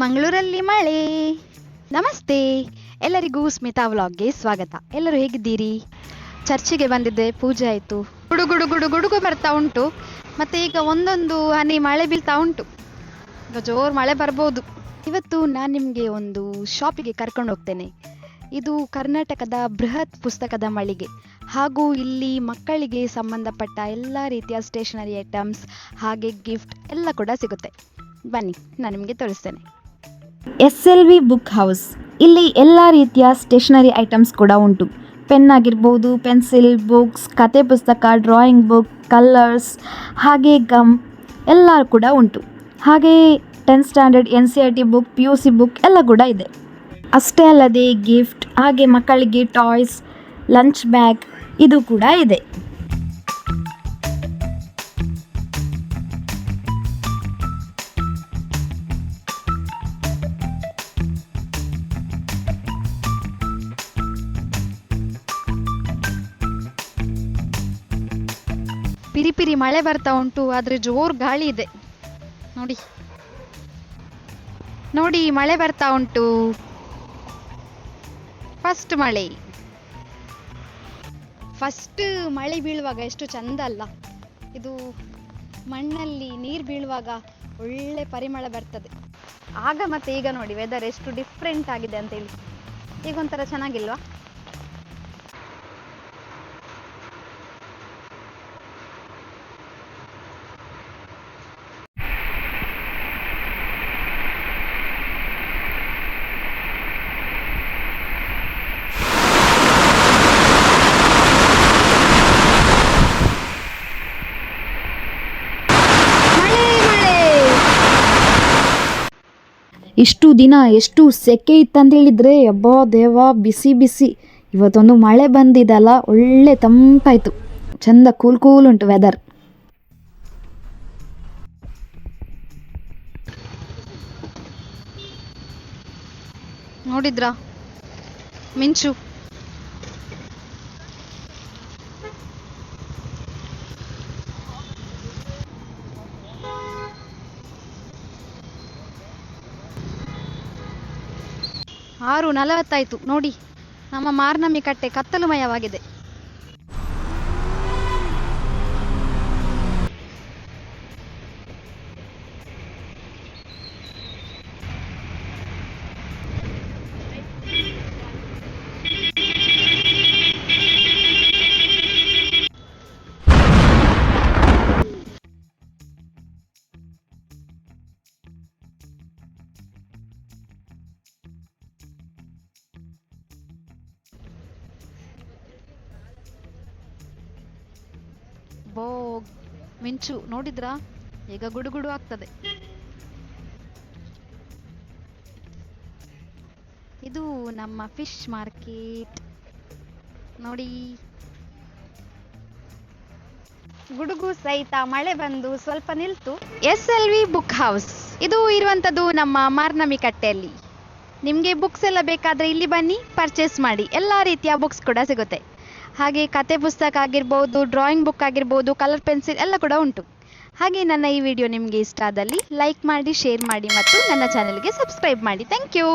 ಮಂಗಳೂರಲ್ಲಿ ಮಳೆ. ನಮಸ್ತೆ ಎಲ್ಲರಿಗೂ ಸ್ಮಿತಾ ವ್ಲಾಗ್ಗೆ ಸ್ವಾಗತ. ಎಲ್ಲರೂ ಹೇಗಿದ್ದೀರಿ? ಚರ್ಚಿಗೆ ಬಂದಿದ್ದೆ, ಪೂಜೆ ಆಯಿತು. ಗುಡುಗುಡು ಗುಡು ಗುಡುಗು ಬರ್ತಾ ಉಂಟು. ಮತ್ತೆ ಈಗ ಒಂದೊಂದು ಹನಿ ಮಳೆ ಬೀಳ್ತಾ ಉಂಟು. ಈಗ ಜೋರು ಮಳೆ ಬರ್ಬೋದು. ಇವತ್ತು ನಾನು ನಿಮಗೆ ಒಂದು ಶಾಪಿಗೆ ಕರ್ಕೊಂಡು ಹೋಗ್ತೇನೆ. ಇದು ಕರ್ನಾಟಕದ ಬೃಹತ್ ಪುಸ್ತಕದ ಮಳಿಗೆ, ಹಾಗೂ ಇಲ್ಲಿ ಮಕ್ಕಳಿಗೆ ಸಂಬಂಧಪಟ್ಟ ಎಲ್ಲ ರೀತಿಯ ಸ್ಟೇಷನರಿ ಐಟಮ್ಸ್ ಹಾಗೆ ಗಿಫ್ಟ್ ಎಲ್ಲ ಕೂಡ ಸಿಗುತ್ತೆ. ಬನ್ನಿ, ನಾನು ನಿಮಗೆ ತೋರಿಸ್ತೇನೆ. SLV book house. ಇಲ್ಲಿ ಎಲ್ಲ ರೀತಿಯ ಸ್ಟೇಷನರಿ ಐಟಮ್ಸ್ ಕೂಡ ಉಂಟು. ಪೆನ್ ಆಗಿರ್ಬೋದು, ಪೆನ್ಸಿಲ್, ಬುಕ್ಸ್, ಕತೆ ಪುಸ್ತಕ, ಡ್ರಾಯಿಂಗ್ ಬುಕ್, ಕಲರ್ಸ್, ಹಾಗೆ ಗಮ್ ಎಲ್ಲ ಕೂಡ ಉಂಟು. ಹಾಗೆ 10th standard NCERT book, PUC book ಎಲ್ಲ ಕೂಡ ಇದೆ. ಅಷ್ಟೇ ಅಲ್ಲದೆ ಗಿಫ್ಟ್ ಹಾಗೆ ಮಕ್ಕಳಿಗೆ ಟಾಯ್ಸ್, ಲಂಚ್ ಬ್ಯಾಗ್ ಇದು ಕೂಡ ಇದೆ. ಪಿರಿ ಮಳೆ ಬರ್ತಾ ಉಂಟು, ಆದರೆ ಜೋರು ಗಾಳಿ ಇದೆ. ನೋಡಿ ನೋಡಿ ಮಳೆ ಬರ್ತಾ ಉಂಟು. ಫಸ್ಟ್ ಮಳೆ ಬೀಳುವಾಗ ಎಷ್ಟು ಚಂದ ಅಲ್ಲ ಇದು. ಮಣ್ಣಲ್ಲಿ ನೀರು ಬೀಳುವಾಗ ಒಳ್ಳೆ ಪರಿಮಳ ಬರ್ತದೆ. ಆಗ ಮತ್ತೆ ಈಗ ನೋಡಿ ವೆದರ್ ಎಷ್ಟು ಡಿಫ್ರೆಂಟ್ ಆಗಿದೆ ಅಂತೇಳಿ. ಈಗ ಒಂಥರ ಚೆನ್ನಾಗಿಲ್ವಾ? ಇಷ್ಟು ದಿನ ಎಷ್ಟು ಸೆಕೆ ಇತ್ತಂತೇಳಿದರೆ ಅಬ್ಬಾ ದೇವ, ಬಿಸಿ ಬಿಸಿ. ಇವತ್ತೊಂದು ಮಳೆ ಬಂದಿದಲ್ಲ, ಒಳ್ಳೆ ತಂಪಾಯಿತು, ಚಂದ ಕೂಲ್ ಉಂಟು ವೆದರ್. ನೋಡಿದ್ರಾ ಮಿಂಚು? ಆರು 40 ನೋಡಿ, ನಮ್ಮ ಮಾರ್ನಮ್ಮಿ ಕಟ್ಟೆ ಕತ್ತಲುಮಯವಾಗಿದೆ. ಮಿಂಚು ನೋಡಿದ್ರಾ? ಈಗ ಗುಡುಗುಡು ಆಗ್ತದೆ. ಇದು ನಮ್ಮ ಫಿಶ್ ಮಾರ್ಕೆಟ್ ನೋಡಿ. ಗುಡುಗು ಸಹಿತ ಮಳೆ ಬಂದು ಸ್ವಲ್ಪ ನಿಲ್ತು. SLV ಬುಕ್ ಹೌಸ್ ಇದು ಇರುವಂತದ್ದು ನಮ್ಮ ಮಾರ್ನಮಿ ಕಟ್ಟೆಯಲ್ಲಿ. ನಿಮಗೆ ಬುಕ್ಸ್ ಎಲ್ಲ ಬೇಕಾದ್ರೆ ಇಲ್ಲಿ ಬನ್ನಿ, ಪರ್ಚೇಸ್ ಮಾಡಿ. ಎಲ್ಲ ರೀತಿಯ ಬುಕ್ಸ್ ಕೂಡ ಸಿಗುತ್ತೆ. ಹಾಗೆ ಕತೆ ಪುಸ್ತಕ ಆಗಿರ್ಬೋದು, ಡ್ರಾಯಿಂಗ್ ಬುಕ್ ಆಗಿರ್ಬೋದು, ಕಲರ್ ಪೆನ್ಸಿಲ್ ಎಲ್ಲ ಕೂಡ ಉಂಟು. ಹಾಗೆ ನನ್ನ ಈ ವಿಡಿಯೋ ನಿಮಗೆ ಇಷ್ಟ ಆದಲ್ಲಿ ಲೈಕ್ ಮಾಡಿ, ಶೇರ್ ಮಾಡಿ ಮತ್ತು ನನ್ನ ಚಾನೆಲ್ಗೆ ಸಬ್ಸ್ಕ್ರೈಬ್ ಮಾಡಿ. Thank you.